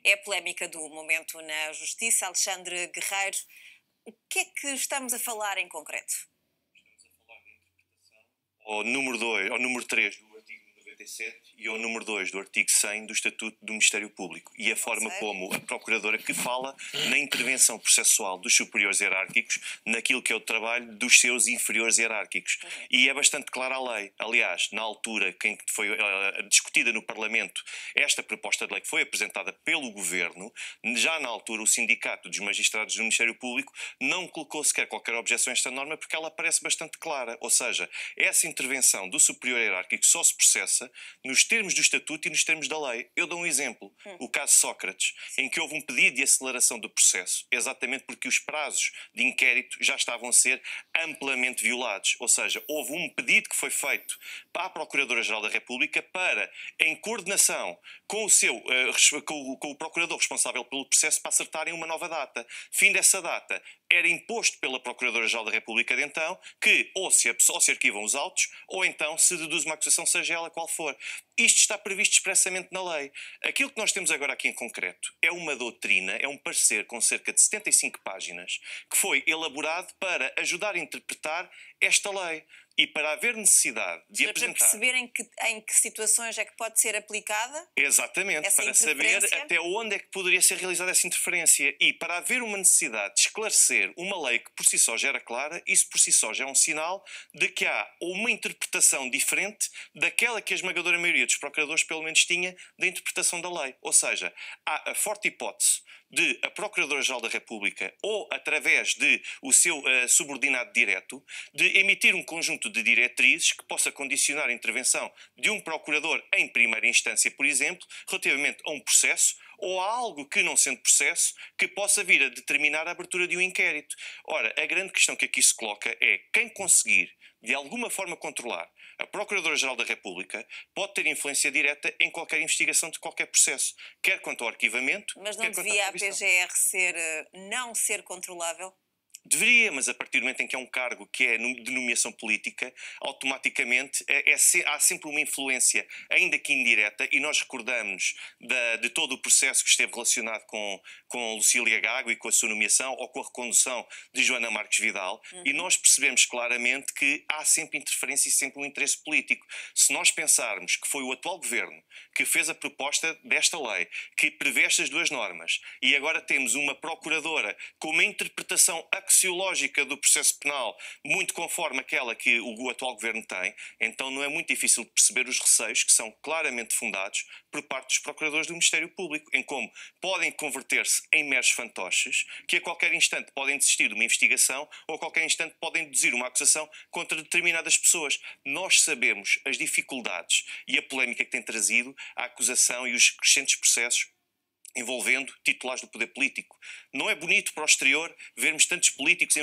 É a polémica do momento na Justiça. Alexandre Guerreiro, o que é que estamos a falar em concreto? Estamos a falar da interpretação ao número 2, ao número 3 do artigo 97 e ao número 2 do artigo 100 do Estatuto do Ministério Público e a forma como a Procuradora que fala na intervenção processual dos superiores hierárquicos naquilo que é o trabalho dos seus inferiores hierárquicos. E é bastante clara a lei. Aliás, na altura em que foi discutida no Parlamento esta proposta de lei que foi apresentada pelo Governo, já na altura o Sindicato dos Magistrados do Ministério Público não colocou sequer qualquer objeção a esta norma porque ela parece bastante clara. Ou seja, essa intervenção do superior hierárquico só se processa nos termos do Estatuto e nos termos da lei. Eu dou um exemplo. O caso Sócrates, em que houve um pedido de aceleração do processo, exatamente porque os prazos de inquérito já estavam a ser amplamente violados. Ou seja, houve um pedido que foi feito para a Procuradora-Geral da República para, em coordenação com o Procurador responsável pelo processo, para acertarem uma nova data. Fim dessa data, era imposto pela Procuradora-Geral da República de então que ou se arquivam os autos ou então se deduz uma acusação, seja ela qual for. Isto está previsto expressamente na lei. Aquilo que nós temos agora aqui em concreto é uma doutrina, é um parecer com cerca de 75 páginas que foi elaborado para ajudar a interpretar esta lei. E para haver necessidade de apresentar... Para perceber em que situações é que pode ser aplicada? Exatamente, para saber até onde é que poderia ser realizada essa interferência. E para haver uma necessidade de esclarecer uma lei que por si só já era clara, isso por si só já é um sinal de que há uma interpretação diferente daquela que a esmagadora maioria dos procuradores pelo menos tinha da interpretação da lei. Ou seja, há a forte hipótese de a Procuradora-Geral da República ou através de o seu subordinado direto de emitir um conjunto de diretrizes que possa condicionar a intervenção de um procurador em primeira instância, por exemplo, relativamente a um processo ou a algo que, não sendo processo, que possa vir a determinar a abertura de um inquérito. Ora, a grande questão que aqui se coloca é quem conseguir, de alguma forma, controlar a Procuradora-Geral da República pode ter influência direta em qualquer investigação de qualquer processo, quer quanto ao arquivamento, mas não devia a PGR não ser controlável? Deveria, mas a partir do momento em que é um cargo que é de nomeação política, automaticamente há sempre uma influência, ainda que indireta, e nós recordamos de todo o processo que esteve relacionado com Lucília Gago e com a sua nomeação, ou com a recondução de Joana Marques Vidal, e nós percebemos claramente que há sempre interferência e sempre um interesse político. Se nós pensarmos que foi o atual governo que fez a proposta desta lei, que prevê estas duas normas, e agora temos uma procuradora com uma interpretação axiológica do processo penal, muito conforme aquela que o atual governo tem, então não é muito difícil de perceber os receios que são claramente fundados por parte dos procuradores do Ministério Público, em como podem converter-se em meros fantoches, que a qualquer instante podem desistir de uma investigação ou a qualquer instante podem deduzir uma acusação contra determinadas pessoas. Nós sabemos as dificuldades e a polémica que tem trazido a acusação e os crescentes processos envolvendo titulares do poder político. Não é bonito para o exterior vermos tantos políticos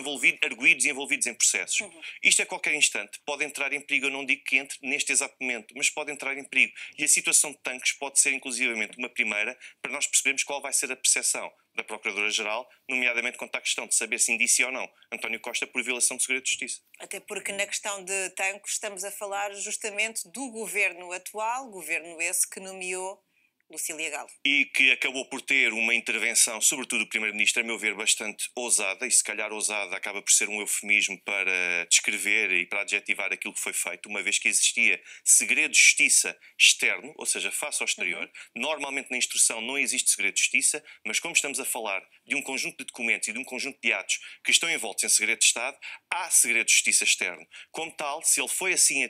arguidos e envolvidos em processos. Isto a qualquer instante pode entrar em perigo, eu não digo que entre neste exato momento, mas pode entrar em perigo. E a situação de Tanques pode ser inclusivamente uma primeira para nós percebermos qual vai ser a percepção da Procuradora-Geral, nomeadamente quanto à questão de saber se indicia ou não António Costa por violação de segredo de justiça. Até porque na questão de Tancos estamos a falar justamente do governo atual, governo esse que nomeou Lucília Galo. E que acabou por ter uma intervenção, sobretudo do Primeiro-Ministro, a meu ver, bastante ousada, e se calhar ousada acaba por ser um eufemismo para descrever e para adjetivar aquilo que foi feito, uma vez que existia segredo de justiça externo, ou seja, face ao exterior. Normalmente na instrução não existe segredo de justiça, mas como estamos a falar de um conjunto de documentos e de um conjunto de atos que estão envoltos em segredo de Estado, há segredo de justiça externo. Como tal, se ele foi assim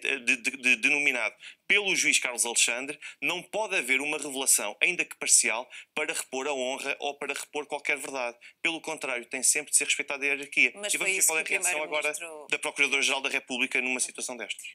denominado pelo juiz Carlos Alexandre, não pode haver uma revelação, ainda que parcial, para repor a honra ou para repor qualquer verdade. Pelo contrário, tem sempre de ser respeitada a hierarquia. Mas e vamos ver qual é a reação agora ministro... da Procuradora-Geral da República numa situação destas.